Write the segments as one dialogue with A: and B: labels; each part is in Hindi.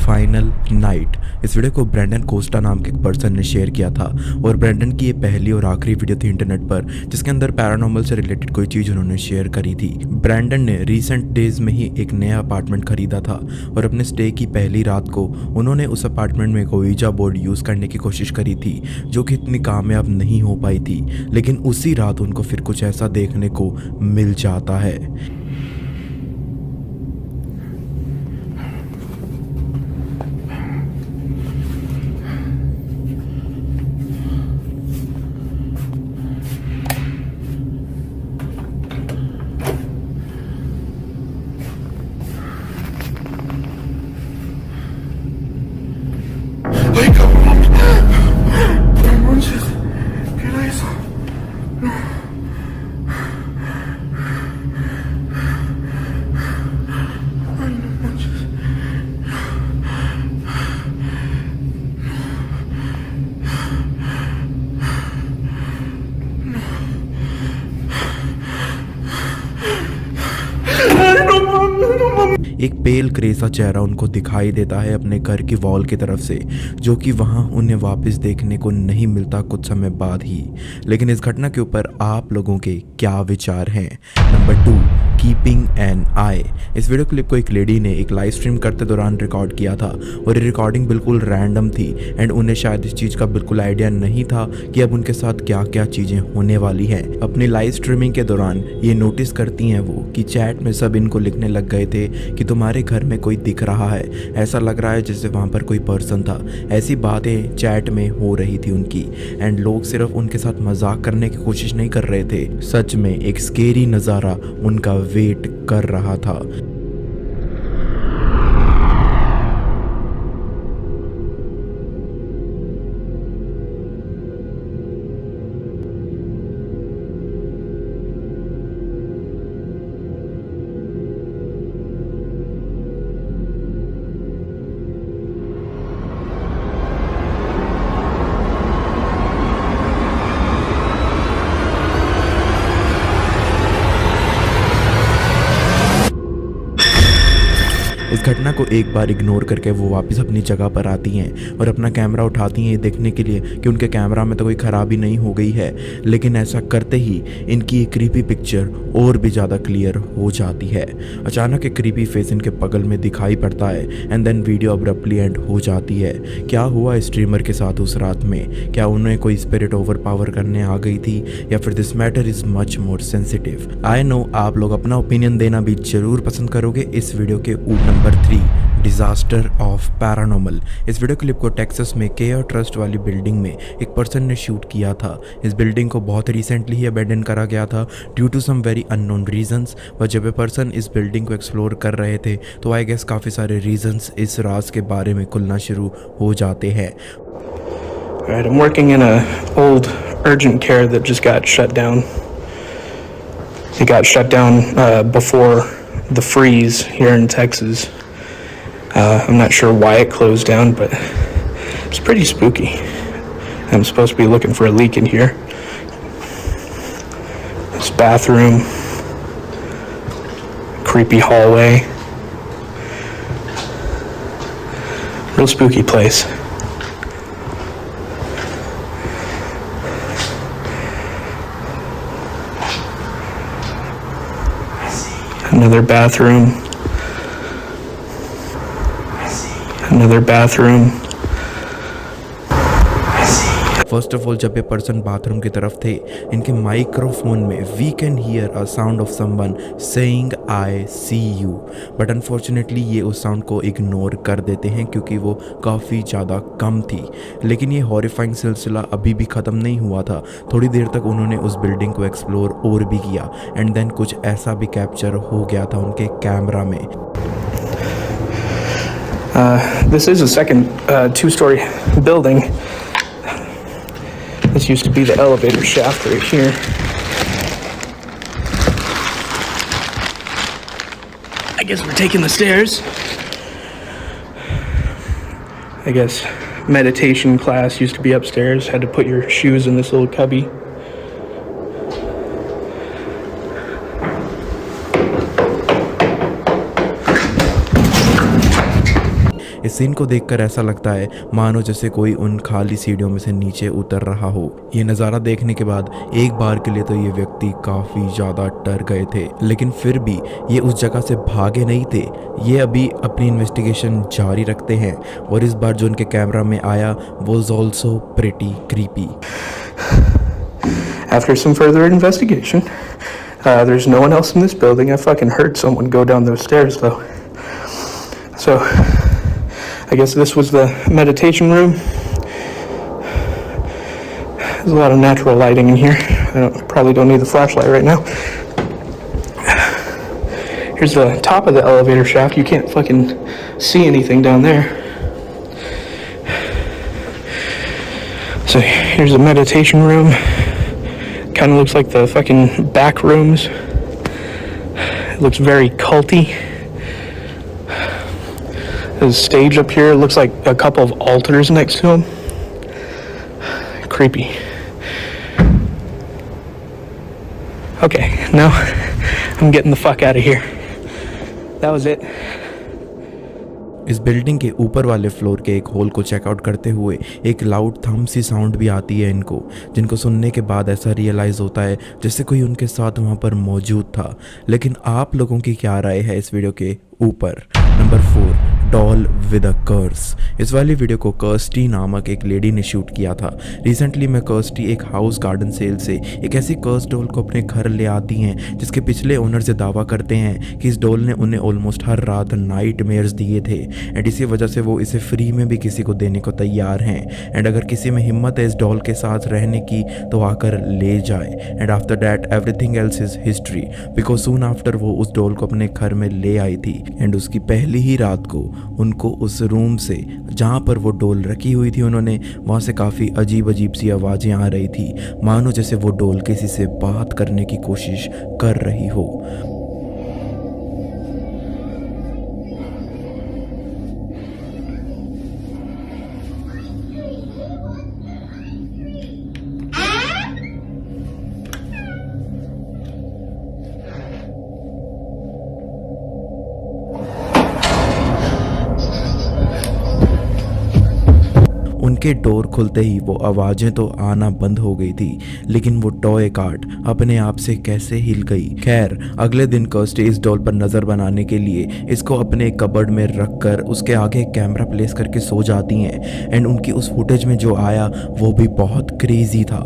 A: Final night. इस वीडियो को ब्रैंडन कोस्टा नाम के एक पर्सन ने शेयर किया था और ब्रैंडन की ये पहली और आखिरी वीडियो थी इंटरनेट पर जिसके अंदर पैरानॉर्मल से रिलेटेड कोई चीज़ उन्होंने शेयर करी थी। ब्रैंडन ने रिसेंट डेज में ही एक नया अपार्टमेंट खरीदा था और अपने स्टे की पहली रात को उन्होंने उस अपार्टमेंट में एक ओइजा बोर्ड यूज़ करने की कोशिश करी थी जो कि इतनी कामयाब नहीं हो पाई थी, लेकिन उसी रात उनको फिर कुछ ऐसा देखने को मिल जाता है।
B: Wake up! No manches. ¿Qué era eso? No. Ay, no manches. Ay, no mames, no mames.
A: एक पेल ग्रे सा चेहरा उनको दिखाई देता है अपने घर की वॉल की तरफ से, जो कि वहां उन्हें वापस देखने को नहीं मिलता कुछ समय बाद ही। लेकिन इस घटना के ऊपर आप लोगों के क्या विचार हैं? नंबर 2, कीपिंग एन आई। इस वीडियो क्लिप को एक लेडी ने एक लाइव स्ट्रीम करते दौरान रिकॉर्ड किया था और ये रिकॉर्डिंग बिल्कुल रैंडम थी एंड उन्हें शायद इस चीज़ का बिल्कुल आइडिया नहीं था कि अब उनके साथ क्या क्या चीज़ें होने वाली हैं। अपनी लाइव स्ट्रीमिंग के दौरान ये नोटिस करती हैं वो कि चैट में सब इनको लिखने लग गए थे कि तुम्हारे घर में कोई दिख रहा है, ऐसा लग रहा है जैसे वहाँ पर कोई पर्सन था। ऐसी बातें चैट में हो रही थी उनकी एंड लोग सिर्फ उनके साथ मजाक करने की कोशिश नहीं कर रहे थे, सच में एक स्केरी नज़ारा उनका वेट कर रहा था। इस घटना को एक बार इग्नोर करके वो वापस अपनी जगह पर आती हैं और अपना कैमरा उठाती हैं देखने के लिए कि उनके कैमरा में तो कोई ख़राबी नहीं हो गई है, लेकिन ऐसा करते ही इनकी एक क्रीपी पिक्चर और भी ज़्यादा क्लियर हो जाती है। अचानक एक क्रीपी फेस इनके बगल में दिखाई पड़ता है and then video abruptly end हो जाती है। क्या हुआ स्ट्रीमर के साथ उस रात में? क्या उन्हें कोई स्पिरिट ओवर पावर करने आ गई थी या फिर this matter is much more sensitive? I know आप लोग अपना ओपिनियन देना भी जरूर पसंद करोगे इस वीडियो के नंबर 3, डिजास्टर ऑफ पैरानॉर्मल। इस वीडियो क्लिप को टेक्सास में केयर ट्रस्ट वाली बिल्डिंग में एक पर्सन ने शूट किया था। इस बिल्डिंग को बहुत रिसेंटली ही अबैंडन करा गया था due to some very unknown reasons. और जब ये पर्सन इस बिल्डिंग को एक्सप्लोर कर रहे थे तो आई गेस काफ़ी सारे रीजंस इस राज के बारे में खुलना शुरू हो जाते हैं।
B: Alright, I'm working in a old urgent care that just got shut down. It got shut down before the freeze here in Texas. I'm not sure why it closed down, but it's pretty spooky. I'm supposed to be looking for a leak in here. This bathroom, creepy hallway, real spooky place. Another bathroom. Another bathroom.
A: First of all जब ये पर्सन बाथरूम की तरफ थे, इनके माइक्रोफोन में we can hear a sound of someone saying I see you, but unfortunately ये उस साउंड को इग्नोर कर देते हैं क्योंकि वो काफ़ी ज़्यादा कम थी। लेकिन ये हॉरिफाइंग सिलसिला अभी भी ख़त्म नहीं हुआ था। थोड़ी देर तक उन्होंने उस बिल्डिंग को एक्सप्लोर और भी किया एंड देन कुछ ऐसा भी कैप्चर हो गया था उनके कैमरा में।
B: This is a second two-story building. This used to be the elevator shaft right here. I guess we're taking the stairs. I guess meditation class used to be upstairs. Had to put your shoes in this little cubby.
A: इस सीन को देखकर ऐसा लगता है मानो जैसे कोई उन खाली सीढ़ियों में से नीचे उतर रहा हो। ये नज़ारा देखने के बाद एक बार के लिए तो ये व्यक्ति काफ़ी ज़्यादा डर गए थे, लेकिन फिर भी ये उस जगह से भागे नहीं थे। ये अभी अपनी इन्वेस्टिगेशन जारी रखते हैं और इस बार जो उनके कैमरा में आया was also pretty creepy.
B: After some further investigation, there's no one else in this building. I fucking heard someone go down those stairs though. So, I guess this was the meditation room. There's a lot of natural lighting in here. Probably don't need the flashlight right now. Here's the top of the elevator shaft. You can't fucking see anything down there. So here's the meditation room. Kind of looks like the fucking back rooms. It looks very culty. There's a stage up here. It looks like a couple of altars next to him. Creepy. Okay, now I'm getting the fuck out of here. That was it.
A: इस बिल्डिंग के ऊपर वाले फ्लोर के एक होल को चेकआउट करते हुए एक लाउड थंब सी साउंड भी आती है इनको, जिनको सुनने के बाद ऐसा रियलाइज़ होता है जैसे कोई उनके साथ वहाँ पर मौजूद था। लेकिन आप लोगों की क्या राय है इस वीडियो के ऊपर? नंबर 4, डॉल विद अ कर्स। इस वाली वीडियो को कर्स्टी नामक एक लेडी ने शूट किया था। रिसेंटली में कर्स्टी एक हाउस गार्डन सेल से एक ऐसी कर्स डॉल को अपने घर ले आती हैं जिसके पिछले ओनर से दावा करते हैं कि इस डॉल ने उन्हें ऑलमोस्ट हर रात नाइटमेयर्स दिए थे एंड इसी वजह से वो इसे फ्री में भी किसी को देने को तैयार हैं एंड अगर किसी में हिम्मत है इस डॉल के साथ रहने की तो आकर ले जाए। And after that everything else is history, because soon after वो उस डॉल को अपने घर में ले आई थी एंड उसकी पहली ही रात को उनको उस रूम से जहाँ पर वो डोल रखी हुई थी उन्होंने वहाँ से काफ़ी अजीब अजीब सी आवाज़ें आ रही थी, मानो जैसे वो डोल किसी से बात करने की कोशिश कर रही हो। उनके डोर खुलते ही वो आवाज़ें तो आना बंद हो गई थी, लेकिन वो टॉय कार्ट अपने आप से कैसे हिल गई। खैर अगले दिन कर्स्टी इस डॉल पर नज़र बनाने के लिए इसको अपने कबर्ड में रख कर उसके आगे एक कैमरा प्लेस करके सो जाती हैं एंड उनकी उस फुटेज में जो आया वो भी बहुत क्रेजी था।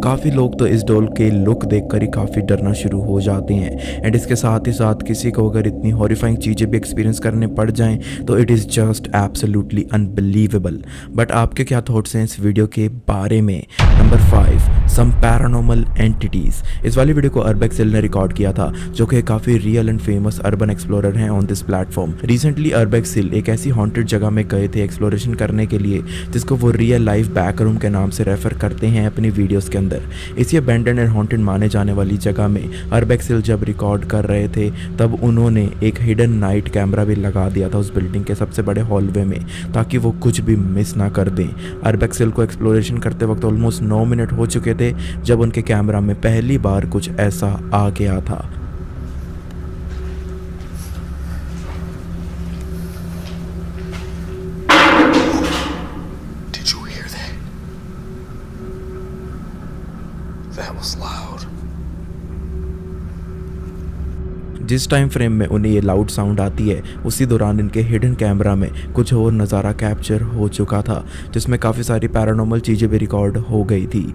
A: काफ़ी लोग तो इस डॉल के लुक देखकर ही काफ़ी डरना शुरू हो जाते हैं एंड इसके साथ ही साथ किसी को अगर इतनी हॉरिफाइंग चीज़ें भी एक्सपीरियंस करने पड़ जाएं तो it is just absolutely unbelievable. But आपके क्या थॉट्स हैं इस वीडियो के बारे में? नंबर 5, सम पैरानॉर्मल एंटिटीज़। इस वाली वीडियो को अरबेक्सिल ने रिकॉर्ड किया था जो कि काफ़ी real and famous urban explorer हैं ऑन दिस प्लेटफॉर्म। रिसेंटली अरबेक्सिल एक ऐसी हॉन्टेड जगह में गए थे एक्सप्लोरेशन करने के लिए जिसको वो रियल लाइफ बैक रूम के नाम से रेफर करते हैं अपनी वीडियोज़ के अंदर। इसी अबैंडन एंड हॉन्टेड माने जाने वाली जगह में अरबेक्सिल जब रिकॉर्ड कर रहे थे तब उन्होंने एक हिडन नाइट कैमरा भी लगा दिया था उस बिल्डिंग के सबसे बड़े हॉलवे में ताकि वो कुछ भी मिस ना कर दें। अरबेक्सिल को एक्सप्लोरेशन करते वक्त ऑलमोस्ट 9 मिनट हो चुके थे जब उनके कैमरा में पहली बार कुछ ऐसा आ गया था। जिस टाइम फ्रेम में उन्हें ये लाउड साउंड आती है उसी दौरान इनके हिडन कैमरा में कुछ और नज़ारा कैप्चर हो चुका था जिसमें काफ़ी सारी पैरानॉर्मल चीज़ें भी रिकॉर्ड हो गई थी।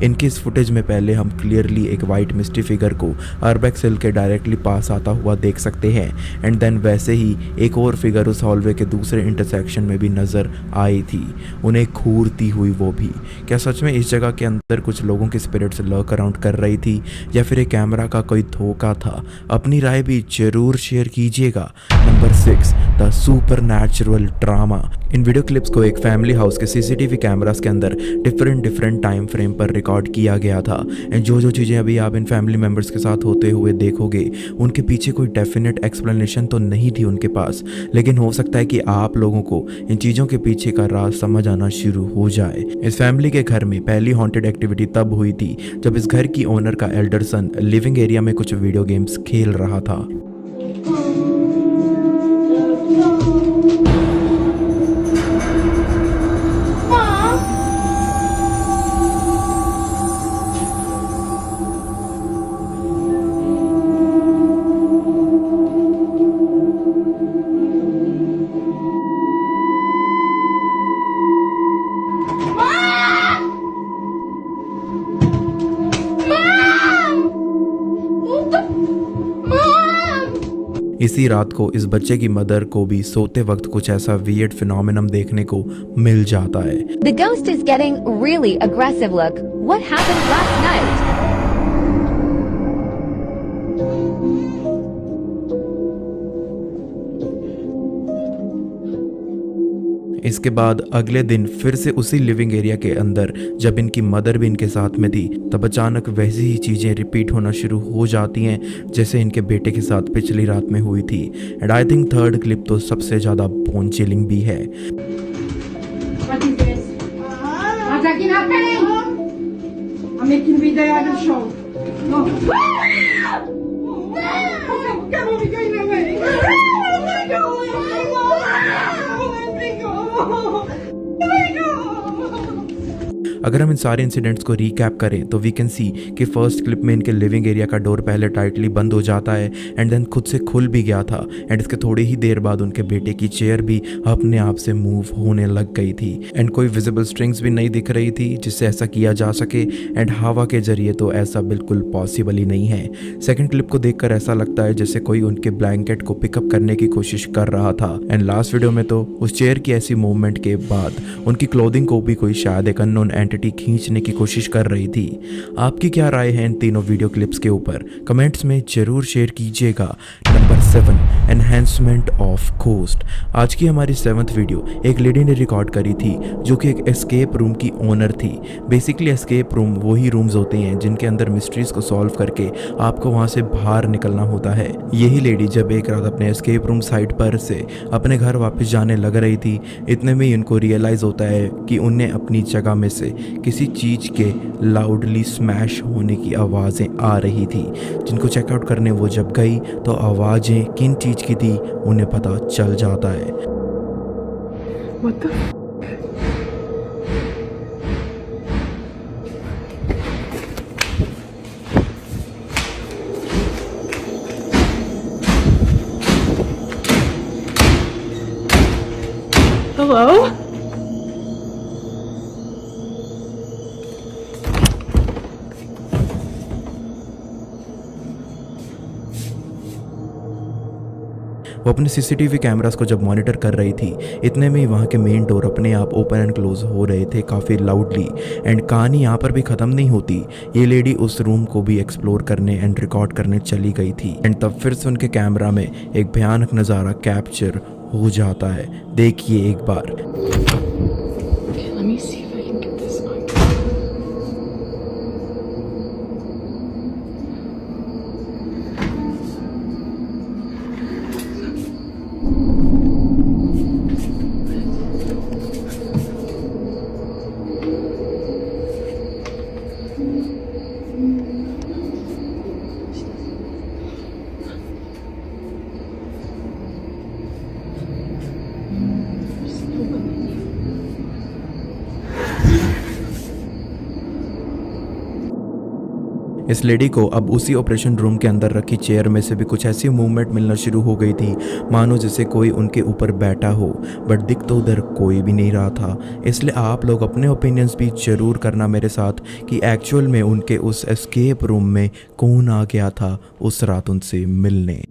A: इनकी इस फुटेज में पहले हम क्लियरली एक वाइट मिस्ट्री फिगर को अर्बैक्स हिल के डायरेक्टली पास आता हुआ देख सकते हैं एंड देन वैसे ही एक और फिगर उस हॉलवे के दूसरे इंटरसेक्शन में भी नज़र आई थी, उन्हें घूरती हुई वो भी। क्या सच में इस जगह के अंदर कुछ लोगों की स्पिरिट्स लर्क अराउंड कर रही थी या फिर एक कैमरा का कोई धोखा था? अपनी राय भी जरूर शेयर कीजिएगा। Number 6, the supernatural drama. In video clips को एक फैमिली हाउस के सीसीटीवी कैमरास के अंदर डिफरेंट टाइम फ्रेम पर रिकॉर्ड किया गया था एंड जो चीज़ें अभी आप इन फैमिली मेम्बर्स के साथ होते हुए देखोगे उनके पीछे कोई डेफिनेट एक्सप्लेनेशन तो नहीं थी उनके पास, लेकिन हो सकता है कि आप लोगों को इन चीज़ों के पीछे का राज समझ आना शुरू हो जाए। इस फैमिली के घर में पहली हॉन्टेड एक्टिविटी तब हुई थी जब इस घर की ओनर का एल्डर सन लिविंग एरिया में कुछ वीडियो गेम्स खेल रहा था। इसी रात को इस बच्चे की मदर को भी सोते वक्त कुछ ऐसा वियर्ड फिनोमेनन देखने को मिल जाता है।
C: The ghost is getting really aggressive. Look, what happened last night?
A: इसके बाद अगले दिन फिर से उसी लिविंग एरिया के अंदर जब इनकी मदर भी इनके साथ में थी तब अचानक वैसी ही चीज़ें रिपीट होना शुरू हो जाती हैं जैसे इनके बेटे के साथ पिछली रात में हुई थी। And I think third clip तो सबसे ज़्यादा बोन चिलिंग भी है।
D: What is this? What's happening? I'm making video on the show. No. Come on, we're going away. Oh my God! Let me go! Let me go!
A: अगर हम इन सारे इंसिडेंट्स को रीकैप करें तो वी कैन सी कि फर्स्ट क्लिप में इनके लिविंग एरिया का डोर पहले टाइटली बंद हो जाता है एंड देन खुद से खुल भी गया था एंड इसके थोड़ी ही देर बाद उनके बेटे की चेयर भी अपने आप से मूव होने लग गई थी एंड कोई विजिबल स्ट्रिंग्स भी नहीं दिख रही थी जिससे ऐसा किया जा सके एंड हवा के जरिए तो ऐसा बिल्कुल पॉसिबल ही नहीं है। सेकेंड क्लिप को देखकर ऐसा लगता है जैसे कोई उनके ब्लैंकेट को पिकअप करने की कोशिश कर रहा था एंड लास्ट वीडियो में तो उस चेयर की ऐसी मूवमेंट के बाद उनकी क्लोथिंग को भी कोई शायद एक अननोन एंटिटी खींचने की कोशिश कर रही थी। आपकी क्या राय है इन तीनों वीडियो क्लिप्स के ऊपर? कमेंट्स में जरूर शेयर कीजिएगा। Number 7, enhancement of ghost. आज की हमारी 7th वीडियो एक लेडी ने रिकॉर्ड करी थी जो कि एक एस्केप रूम की ओनर थी। बेसिकली एस्केप रूम वही रूम्स होते हैं जिनके अंदर मिस्ट्रीज को सॉल्व करके आपको वहां से बाहर निकलना होता है। यही लेडी जब एक रात अपने एस्केप रूम साइट पर से अपने घर वापस जाने लग रही थी, इतने में उनको रियलाइज होता है कि उन्हें अपनी जगह में से किसी चीज़ के लाउडली स्मैश होने की आवाज़ें आ रही थी, जिनको चेकआउट करने वो जब गई तो आवाज़ें किन चीज़ की थी उन्हें पता चल जाता है।
D: What the? Hello?
A: वो अपने सीसीटीवी कैमरास को जब मॉनिटर कर रही थी, इतने में ही वहाँ के मेन डोर अपने आप ओपन एंड क्लोज हो रहे थे काफ़ी लाउडली एंड कहानी यहाँ पर भी ख़त्म नहीं होती। ये लेडी उस रूम को भी एक्सप्लोर करने एंड रिकॉर्ड करने चली गई थी एंड तब फिर से उनके कैमरा में एक भयानक नज़ारा कैप्चर हो जाता है। देखिए एक बार।
D: Okay, let me see if I can get this on.
A: इस लेडी को अब उसी ऑपरेशन रूम के अंदर रखी चेयर में से भी कुछ ऐसी मूवमेंट मिलना शुरू हो गई थी मानो जैसे कोई उनके ऊपर बैठा हो, बट दिख तो उधर कोई भी नहीं रहा था। इसलिए आप लोग अपने ओपिनियंस भी ज़रूर करना मेरे साथ कि एक्चुअल में उनके उस एस्केप रूम में कौन आ गया था उस रात उनसे मिलने।